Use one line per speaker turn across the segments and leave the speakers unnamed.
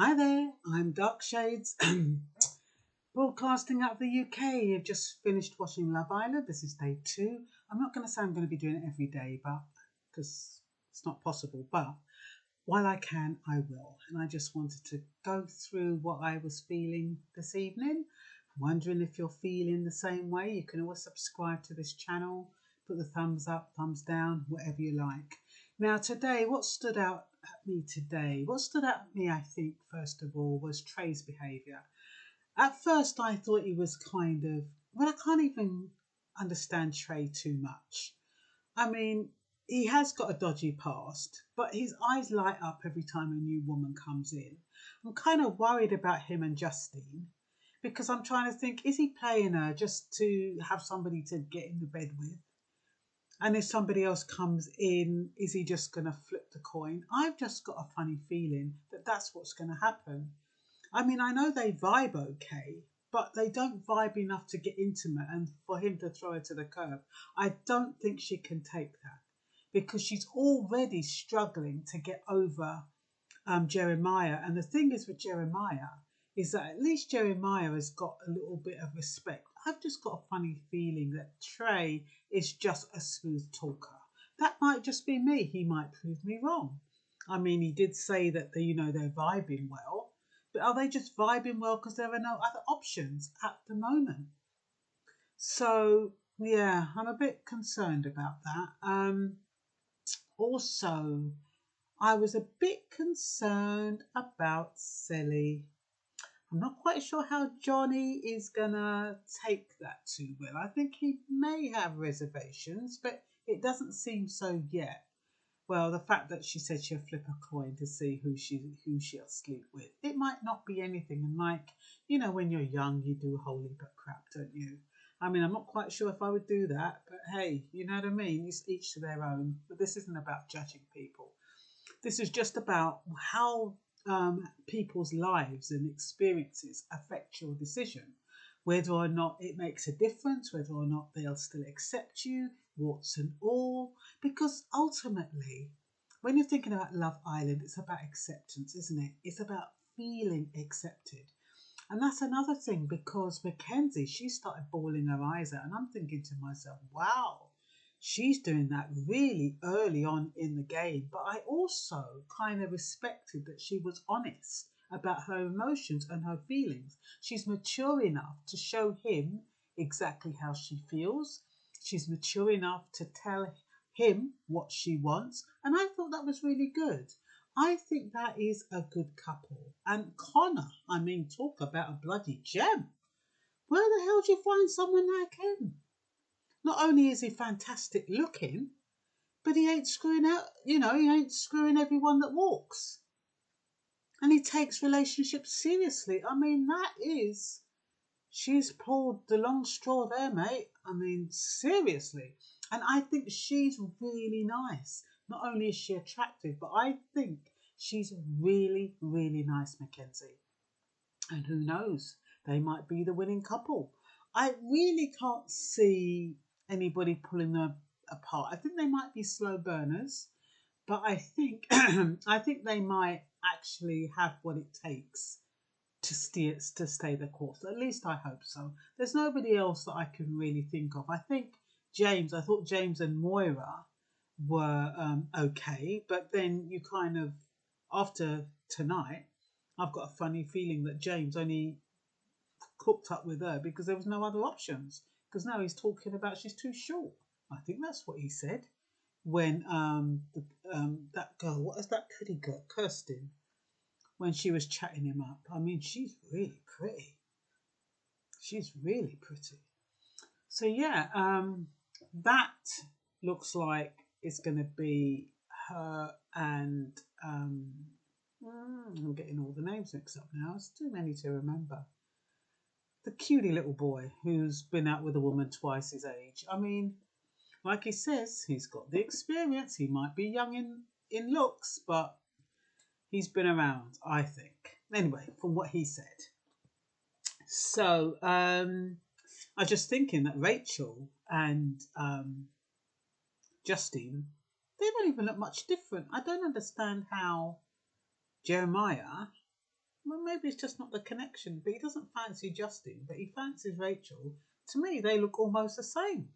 Hi there, I'm Dark Shades, broadcasting out of the UK. I've just finished watching Love Island. This is day 2. I'm not going to say I'm going to be doing it every day, but because it's not possible. But while I can, I will. And I just wanted to go through what I was feeling this evening. I'm wondering if you're feeling the same way. You can always subscribe to this channel, put the thumbs up, thumbs down, whatever you like. Now today, what stood out at me today? What stood out at me, I think, first of all, was Trey's behaviour. At first, I thought he was kind of, well, I can't even understand Trey too much. I mean, he has got a dodgy past, but his eyes light up every time a new woman comes in. I'm kind of worried about him and Justine because I'm trying to think, is he playing her just to have somebody to get in the bed with? And if somebody else comes in, is he just going to flip the coin? I've just got a funny feeling that that's what's going to happen. I mean, I know they vibe okay, but they don't vibe enough to get intimate and for him to throw her to the curb. I don't think she can take that because she's already struggling to get over Jeremiah. And the thing is with Jeremiah is that at least Jeremiah has got a little bit of respect. I've just got a funny feeling that Trey is just a smooth talker. That might just be me. He might prove me wrong. I mean, he did say that they're vibing well, but are they just vibing well because there are no other options at the moment? So yeah, I'm a bit concerned about that. Also, I was a bit concerned about Sally. I'm not quite sure how Johnny is gonna take that too well. I think he may have reservations, but it doesn't seem so yet. Well, the fact that she said she'll flip a coin to see who she'll sleep with. It might not be anything. And like, when you're young, you do holy but crap, don't you? I mean, I'm not quite sure if I would do that, but hey, you know what I mean? It's each to their own. But this isn't about judging people. This is just about how people's lives and experiences affect your decision, whether or not it makes a difference, whether or not they'll still accept you, warts and all. Because ultimately, when you're thinking about Love Island, it's about acceptance, isn't it? It's about feeling accepted. And that's another thing because Mackenzie, she started bawling her eyes out, and I'm thinking to myself, wow, she's doing that really early on in the game. But I also kind of respected that she was honest about her emotions and her feelings. She's mature enough to show him exactly how she feels. She's mature enough to tell him what she wants. And I thought that was really good. I think that is a good couple. And Connor, I mean, talk about a bloody gem. Where the hell do you find someone like him? Not only is he fantastic looking, but he ain't screwing out, he ain't screwing everyone that walks. And he takes relationships seriously. I mean, she's pulled the long straw there, mate. I mean, seriously. And I think she's really nice. Not only is she attractive, but I think she's really, really nice, Mackenzie. And who knows, they might be the winning couple. I really can't see anybody pulling them apart. I think they might be slow burners, but I think I think they might actually have what it takes to stay the course. At least I hope so. There's nobody else that I can really think of. I thought James and Moira were okay, but then you kind of, after tonight, I've got a funny feeling that James only cooked up with her because there was no other options. Because now he's talking about she's too short. I think that's what he said when that girl, what is that pretty girl, Kirsten, when she was chatting him up. I mean, she's really pretty. She's really pretty. So yeah, that looks like it's going to be her and I'm getting all the names mixed up now. It's too many to remember. The cutie little boy who's been out with a woman twice his age. I mean, like he says, he's got the experience. He might be young in looks, but he's been around, I think. Anyway, from what he said. So I was just thinking that Rachel and Justine, they don't even look much different. I don't understand how Jeremiah Well, maybe it's just not the connection, but he doesn't fancy Justin, but he fancies Rachel. To me, they look almost the same.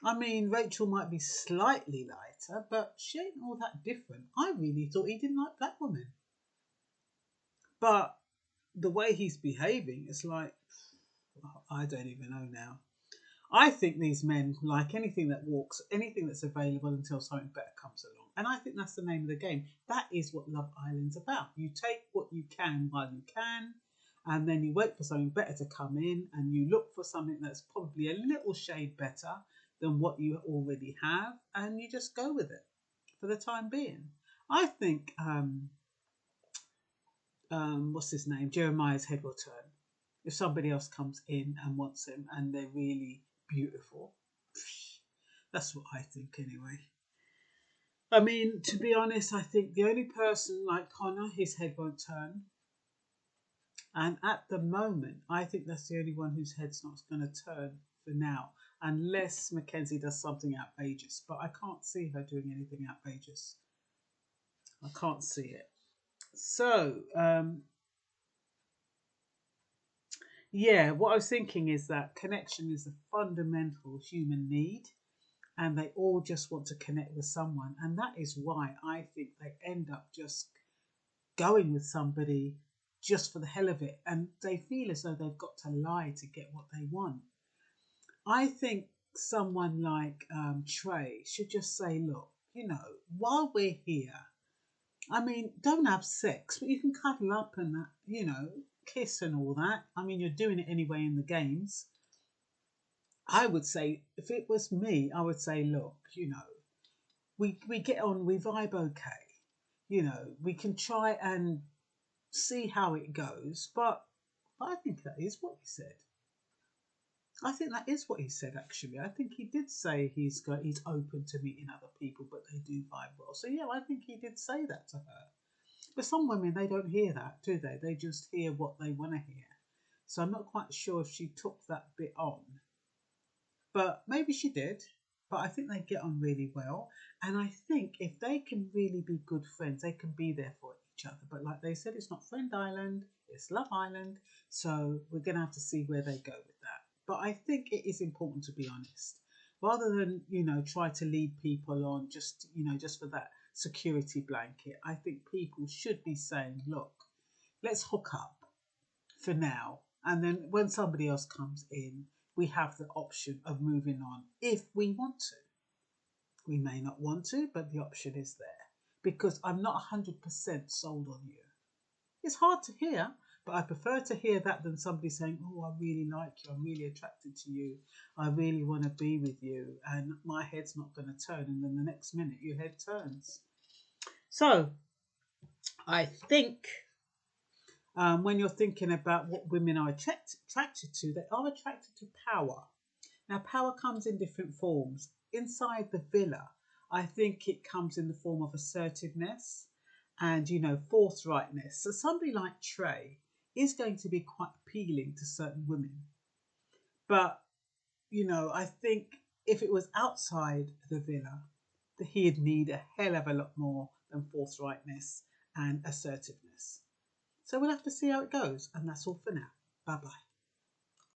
I mean, Rachel might be slightly lighter, but she ain't all that different. I really thought he didn't like black women. But the way he's behaving, it's like, I don't even know now. I think these men like anything that walks, anything that's available until something better comes along. And I think that's the name of the game. That is what Love Island's about. You take what you can while you can, and then you wait for something better to come in, and you look for something that's probably a little shade better than what you already have, and you just go with it for the time being. I think, what's his name? Jeremiah's head will turn. If somebody else comes in and wants him and they're really beautiful, that's what I think anyway. I mean, to be honest, I think the only person like Connor, his head won't turn. And at the moment, I think that's the only one whose head's not going to turn for now, unless Mackenzie does something outrageous. But I can't see her doing anything outrageous. I can't see it. So, yeah, what I was thinking is that connection is a fundamental human need, and they all just want to connect with someone. And that is why I think they end up just going with somebody just for the hell of it. And they feel as though they've got to lie to get what they want. I think someone like Trey should just say, look, while we're here, I mean, don't have sex, but you can cuddle up and, kiss and all that. I mean, you're doing it anyway in the games. I would say, if it was me, I would say, look, we get on, we vibe okay. We can try and see how it goes. But I think that is what he said. I think that is what he said. Actually, I think he did say he's open to meeting other people, but they do vibe well. So yeah, I think he did say that to her. But some women, they don't hear that, do they? They just hear what they want to hear. So I'm not quite sure if she took that bit on. But maybe she did. But I think they get on really well. And I think if they can really be good friends, they can be there for each other. But like they said, it's not Friend Island, it's Love Island. So we're going to have to see where they go with that. But I think it is important to be honest. Rather than, try to lead people on just for that security blanket, I think people should be saying, look, let's hook up for now. And then when somebody else comes in, we have the option of moving on if we want to. We may not want to, but the option is there because I'm not 100% sold on you. It's hard to hear, but I prefer to hear that than somebody saying, oh, I really like you, I'm really attracted to you, I really want to be with you, and my head's not going to turn, and then the next minute your head turns. So I think when you're thinking about what women are attracted to, they are attracted to power. Now, power comes in different forms. Inside the villa, I think it comes in the form of assertiveness and, forthrightness. So somebody like Trey is going to be quite appealing to certain women. But, I think if it was outside the villa, he'd need a hell of a lot more than forthrightness and assertiveness. So we'll have to see how it goes. And that's all for now. Bye bye.